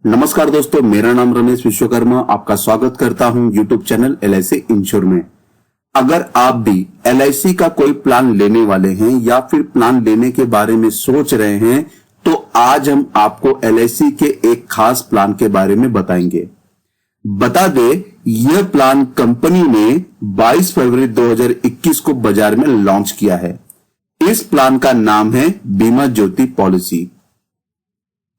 नमस्कार दोस्तों, मेरा नाम रमेश विश्वकर्मा आपका स्वागत करता हूं यूट्यूब चैनल LIC इंश्योर में। अगर आप भी LIC का कोई प्लान लेने वाले हैं या फिर प्लान लेने के बारे में सोच रहे हैं तो आज हम आपको LIC के एक खास प्लान के बारे में बताएंगे। बता दे, यह प्लान कंपनी ने 22 फरवरी 2021 को बाजार में लॉन्च किया है। इस प्लान का नाम है बीमा ज्योति पॉलिसी।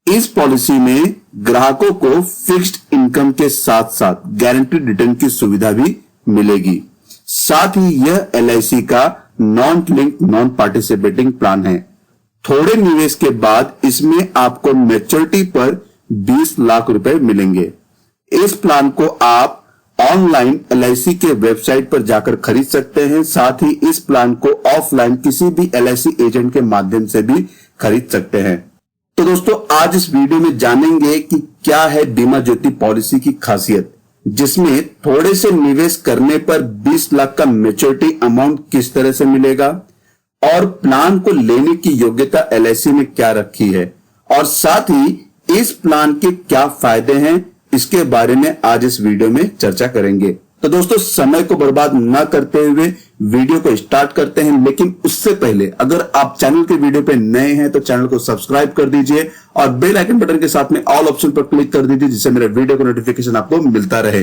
इस पॉलिसी में ग्राहकों को फिक्स्ड इनकम के साथ साथ गारंटीड रिटर्न की सुविधा भी मिलेगी। साथ ही यह LIC का non link non participating plan है। थोड़े निवेश के बाद इसमें आपको मैच्योरिटी पर 20 लाख रुपए मिलेंगे। इस प्लान को आप ऑनलाइन LIC के वेबसाइट पर जाकर खरीद सकते हैं। साथ ही इस प्लान को ऑफलाइन किसी भी LIC एजेंट के माध्यम से भी खरीद सकते हैं। तो दोस्तों, आज इस वीडियो में जानेंगे कि क्या है बीमा ज्योति पॉलिसी की खासियत, जिसमें थोड़े से निवेश करने पर 20 लाख का मैच्योरिटी अमाउंट किस तरह से मिलेगा और प्लान को लेने की योग्यता LIC ने क्या रखी है और साथ ही इस प्लान के क्या फायदे हैं, इसके बारे में आज इस वीडियो में चर्चा करेंगे। तो दोस्तों, समय को बर्बाद ना करते हुए वीडियो को स्टार्ट करते हैं। लेकिन उससे पहले अगर आप चैनल के वीडियो पे नए हैं तो चैनल को सब्सक्राइब कर दीजिए और बेल आइकन बटन के साथ में ऑल ऑप्शन पर क्लिक कर दीजिए, जिससे मेरे वीडियो का नोटिफिकेशन आपको मिलता रहे।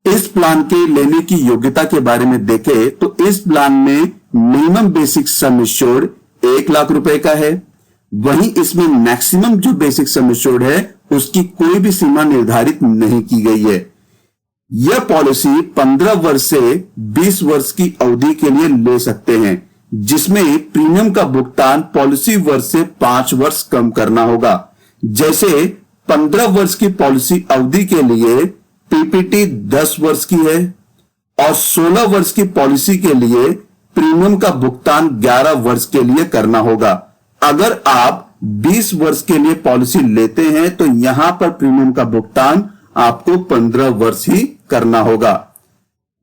इस प्लान के लेने की योग्यता के बारे में देखें तो इस प्लान में minimum basic sum assured 1 lakh रुपए का है। वहीं इसमें मैक्सिमम जो बेसिक सम एश्योर्ड है उसकी कोई भी सीमा निर्धारित नहीं की गई है। यह पॉलिसी 15 वर्ष से 20 वर्ष की अवधि के लिए ले सकते हैं, जिसमें प्रीमियम का भुगतान पॉलिसी वर्ष से 5 वर्ष कम करना होगा। जैसे 15 वर्ष की पॉलिसी अवधि के लिए PPT 10 वर्ष की है और 16 वर्ष की पॉलिसी के लिए प्रीमियम का भुगतान 11 वर्ष के लिए करना होगा। अगर आप 20 वर्ष के लिए पॉलिसी लेते हैं तो यहां पर प्रीमियम का भुगतान आपको 15 वर्ष ही करना होगा,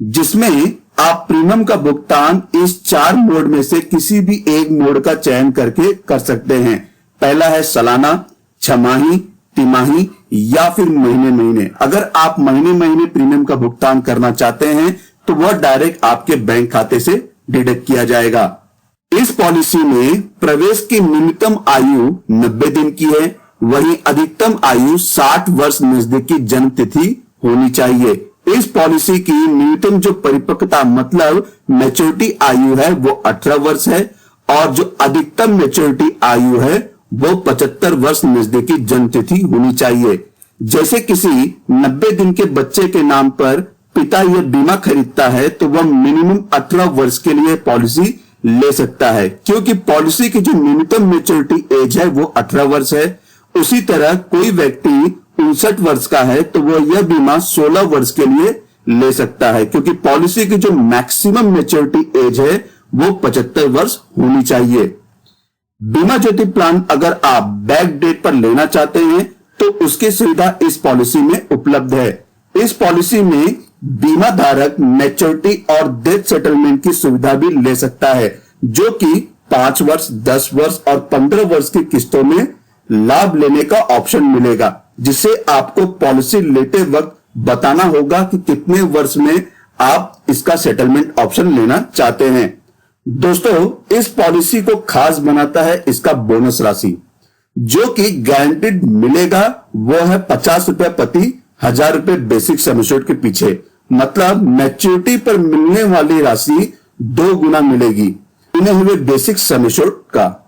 जिसमें आप प्रीमियम का भुगतान इस 4 मोड में से किसी भी एक मोड का चयन करके कर सकते हैं। पहला है सालाना, छमाही, तिमाही या फिर महीने महीने। अगर आप महीने महीने प्रीमियम का भुगतान करना चाहते हैं तो वह डायरेक्ट आपके बैंक खाते से डिडक्ट किया जाएगा। इस पॉलिसी में प्रवेश की न्यूनतम आयु 90 दिन की है, वहीं अधिकतम आयु 60 वर्ष नजदीकी जन्म तिथि होनी चाहिए। इस पॉलिसी की न्यूनतम जो परिपक्वता मतलब मैच्योरिटी आयु है वो 18 वर्ष है और जो अधिकतम मैच्योरिटी आयु है वो 75 वर्ष नजदीकी जन्म तिथि होनी चाहिए। जैसे किसी 90 दिन के बच्चे के नाम पर पिता यह बीमा खरीदता है तो वह मिनिमम 18 वर्ष के लिए पॉलिसी ले सकता है, क्योंकि पॉलिसी की जो न्यूनतम मैच्योरिटी एज है वो 18 वर्ष है। उसी तरह कोई व्यक्ति 59 वर्ष का है तो वह यह बीमा 16 वर्ष के लिए ले सकता है, क्योंकि पॉलिसी की जो मैक्सिमम मैच्योरिटी एज है वो 75 वर्ष होनी चाहिए। बीमा ज्योति प्लान अगर आप बैक डेट पर लेना चाहते हैं तो उसकी सुविधा इस पॉलिसी में उपलब्ध है। इस पॉलिसी में बीमा धारक मैच्योरिटी और डेथ सेटलमेंट की सुविधा भी ले सकता है, जो कि 5 वर्ष, 10 वर्ष और 15 वर्ष की किस्तों में लाभ लेने का ऑप्शन मिलेगा, जिसे आपको पॉलिसी लेते वक्त बताना होगा कि कितने वर्ष में आप इसका सेटलमेंट ऑप्शन लेना चाहते हैं। दोस्तों, इस पॉलिसी को खास बनाता है इसका बोनस राशि, जो कि गारंटीड मिलेगा। वो है 50 रुपए प्रति 1000 रुपए बेसिक सम एश्योर्ड के पीछे, मतलब मैच्योरिटी पर मिलने वाली राशि 2 गुना मिलेगी इन्हें हुए बेसिक सम एश्योर्ड का।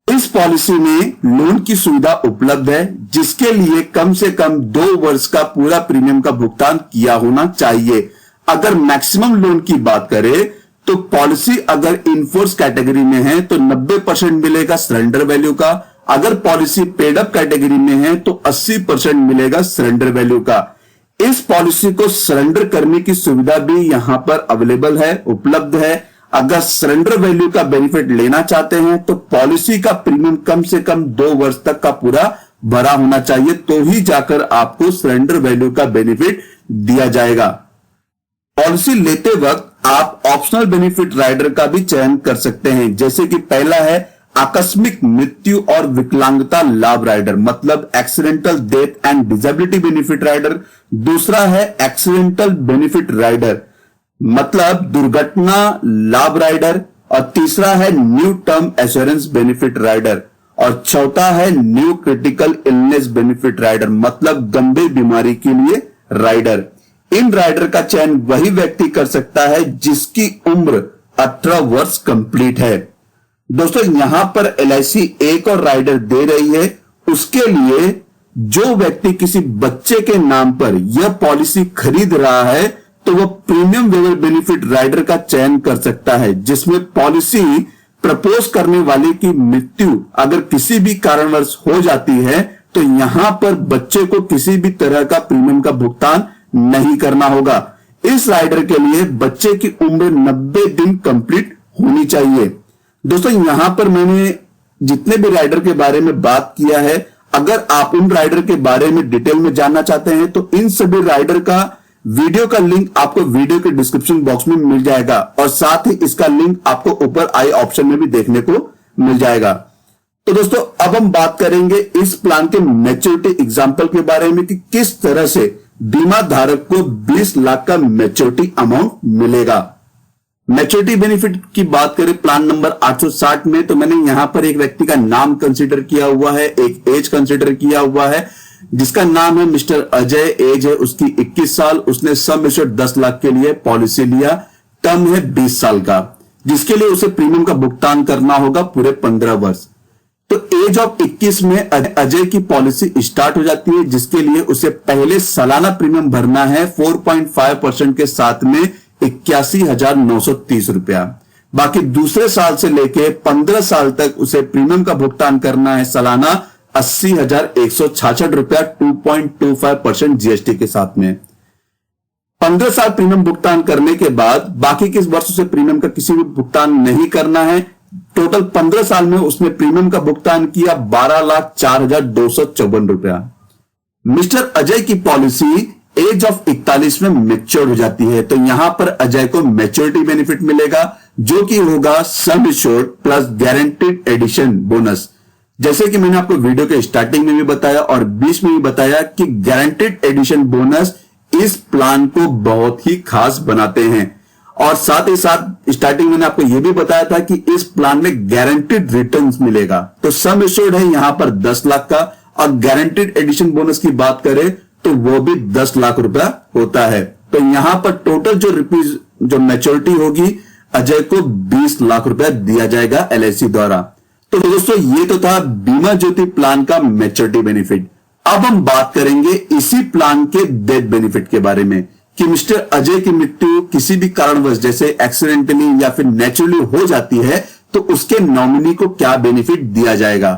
इस पॉलिसी में लोन की सुविधा उपलब्ध है, जिसके लिए कम से कम 2 वर्ष का पूरा प्रीमियम का भुगतान किया होना चाहिए। अगर मैक्सिमम लोन की बात करें तो पॉलिसी अगर इनफोर्स कैटेगरी में है तो 90% मिलेगा सरेंडर वैल्यू का। अगर पॉलिसी पेड अप कैटेगरी में है तो 80% मिलेगा सरेंडर वैल्यू का। इस पॉलिसी को सरेंडर करने की सुविधा भी यहां पर अवेलेबल है, उपलब्ध है। अगर सरेंडर वैल्यू का बेनिफिट लेना चाहते हैं तो पॉलिसी का प्रीमियम कम से कम 2 वर्ष तक का पूरा भरा होना चाहिए, तो ही जाकर आपको सरेंडर वैल्यू का बेनिफिट दिया जाएगा। पॉलिसी लेते वक्त आप ऑप्शनल बेनिफिट राइडर का भी चयन कर सकते हैं, जैसे कि पहला है आकस्मिक मृत्यु और विकलांगता लाभ राइडर, मतलब accidental death and disability benefit rider. दूसरा है एक्सीडेंटल बेनिफिट राइडर, मतलब दुर्घटना लाभ राइडर। और तीसरा है new term assurance benefit rider. और चौथा है new critical illness benefit rider, मतलब गंभीर बीमारी के लिए राइडर। इन राइडर का चयन वही व्यक्ति कर सकता है जिसकी उम्र 18 वर्ष कंप्लीट है। दोस्तों यहां पर LIC एक और राइडर दे रही है, उसके लिए जो व्यक्ति किसी बच्चे के नाम पर यह पॉलिसी खरीद रहा है तो वह प्रीमियम वेवर बेनिफिट राइडर का चयन कर सकता है, जिसमें पॉलिसी प्रपोज करने वाले की मृत्यु अगर किसी भी कारणवश हो जाती है तो यहां पर बच्चे को किसी भी तरह का प्रीमियम का भुगतान नहीं करना होगा। इस राइडर के लिए बच्चे की उम्र 90 दिन कंप्लीट होनी चाहिए। दोस्तों यहां पर मैंने जितने भी राइडर के बारे में बात किया है, अगर आप उन राइडर के बारे में डिटेल में जानना चाहते हैं तो इन सभी राइडर का वीडियो का लिंक आपको वीडियो के डिस्क्रिप्शन बॉक्स में मिल जाएगा और साथ ही इसका लिंक आपको ऊपर आई ऑप्शन में भी देखने को मिल जाएगा। तो दोस्तों अब हम बात करेंगे इस प्लान के मैच्योरिटी एग्जांपल के बारे में कि किस तरह से बीमा धारक को 20 लाख का मैच्योरिटी अमाउंट मिलेगा। मैच्योरिटी बेनिफिट की बात करें प्लान नंबर 860 में, तो मैंने यहां पर एक व्यक्ति का नाम कंसीडर किया हुआ है, एक एज कंसीडर किया हुआ है जिसका नाम है मिस्टर अजय। एज है उसकी 21 साल। उसने सम एश्योर्ड 10 लाख के लिए पॉलिसी लिया। टर्म है 20 साल का, जिसके लिए उसे प्रीमियम का भुगतान करना होगा पूरे 15 वर्ष। तो एज ऑफ 21 में अजय की पॉलिसी स्टार्ट हो जाती है, जिसके लिए उसे पहले सालाना प्रीमियम भरना है 4.5% के साथ में 81,930 रुपया। बाकी दूसरे साल से लेके 15 साल तक उसे प्रीमियम का भुगतान करना है सालाना 80,166 रुपया 2.25% GST के साथ में। 15 साल प्रीमियम भुगतान करने के बाद बाकी के वर्ष उसे प्रीमियम का किसी भी भुगतान नहीं करना है। टोटल 15 साल में उसने प्रीमियम का भुगतान किया 12,04,254 रुपया। मिस्टर अजय की पॉलिसी एज ऑफ 41 में मैच्योर हो जाती है, तो यहां पर अजय को मैच्योरिटी बेनिफिट मिलेगा जो कि होगा sum assured plus guaranteed addition bonus. जैसे कि मैंने आपको वीडियो के स्टार्टिंग में भी बताया और बीच में भी बताया कि गारंटीड एडिशन बोनस इस प्लान को बहुत ही खास बनाते हैं। और साथ ही साथ स्टार्टिंग में मैंने आपको यह भी बताया था कि इस प्लान में गारंटीड रिटर्न्स मिलेगा। तो सम एश्योर्ड है यहां पर 10 लाख का और गारंटीड एडिशन बोनस की बात करें तो वो भी 10 लाख रुपया होता है। तो यहां पर टोटल जो मैच्योरिटी होगी अजय को 20 लाख रुपया दिया जाएगा LIC द्वारा। तो दोस्तों ये तो था बीमा ज्योति प्लान का मैच्योरिटी बेनिफिट। अब हम बात करेंगे इसी प्लान के डेथ बेनिफिट के बारे में कि मिस्टर अजय की मृत्यु किसी भी कारणवश जैसे एक्सीडेंटली या फिर नेचुरली हो जाती है तो उसके नॉमिनी को क्या बेनिफिट दिया जाएगा।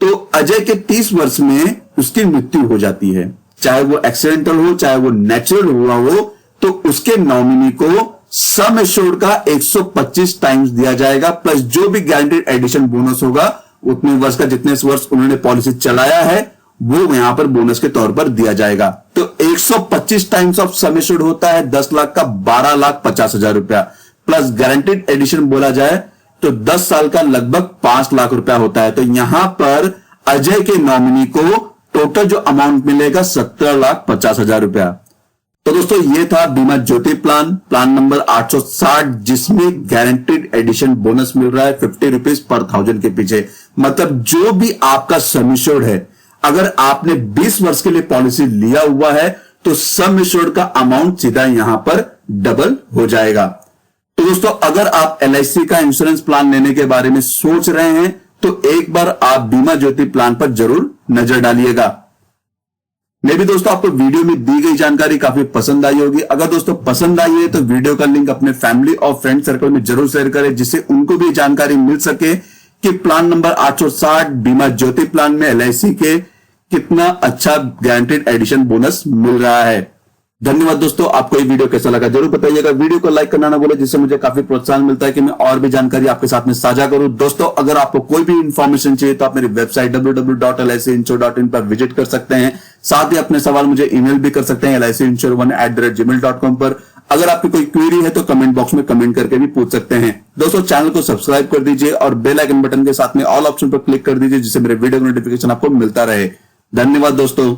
तो अजय के 30 वर्ष में उसकी मृत्यु हो जाती है, चाहे वो एक्सीडेंटल हो चाहे वो नेचुरल हुआ हो, तो उसके नॉमिनी को सम एश्योर्ड का 125 टाइम्स दिया जाएगा प्लस जो भी गारंटीड एडिशन बोनस होगा उतने वर्ष का, जितने वर्ष उन्होंने पॉलिसी चलाया है वो यहां पर बोनस के तौर पर दिया जाएगा। तो 125 टाइम्स ऑफ सम एश्योर्ड होता है 10 लाख का 12,50,000 रुपया प्लस गारंटीड एडिशन बोला जाए तो 10 साल का लगभग 5 लाख रुपया होता है। तो यहां पर अजय के नॉमिनी को टोटल जो अमाउंट मिलेगा 17,50,000 रुपया। तो दोस्तों ये था बीमा ज्योति प्लान नंबर 860, जिसमें गारंटीड एडिशन बोनस मिल रहा है 50 रुपीज पर 1000 के पीछे। मतलब जो भी आपका सम एश्योर्ड है, अगर आपने 20 वर्ष के लिए पॉलिसी लिया हुआ है तो सम एश्योर्ड का अमाउंट सीधा यहां पर डबल हो जाएगा। तो दोस्तों अगर आप LIC का इंश्योरेंस प्लान लेने के बारे में सोच रहे हैं तो एक बार आप बीमा ज्योति प्लान पर जरूर नजर डालिएगा। मे भी दोस्तों आपको वीडियो में दी गई जानकारी काफी पसंद आई होगी। अगर दोस्तों पसंद आई है तो वीडियो का लिंक अपने फैमिली और फ्रेंड सर्कल में जरूर शेयर करें, जिससे उनको भी जानकारी मिल सके कि प्लान नंबर 860 बीमा ज्योति प्लान में LIC के कितना अच्छा गारंटीड एडिशन बोनस मिल रहा है। धन्यवाद दोस्तों, आपको ये वीडियो कैसा लगा जरूर बताइएगा। वीडियो को लाइक करना ना भूलें, जिससे मुझे काफी प्रोत्साहन मिलता है कि मैं और भी जानकारी आपके साथ में साझा करूं। दोस्तों अगर आपको कोई भी इंफॉर्मेशन चाहिए तो आप मेरी वेबसाइट www.licinsurance.in पर विजिट कर सकते हैं। साथ ही अपने सवाल मुझे ईमेल भी कर सकते हैं licinsurance1@gmail.com पर। अगर आपकी कोई क्वेरी है तो कमेंट बॉक्स में कमेंट करके भी पूछ सकते हैं। दोस्तों चैनल को सब्सक्राइब कर दीजिए और बेल आइकन बटन के साथ में ऑल ऑप्शन पर क्लिक कर दीजिए, जिससे मेरे वीडियो नोटिफिकेशन आपको मिलता रहे। धन्यवाद दोस्तों।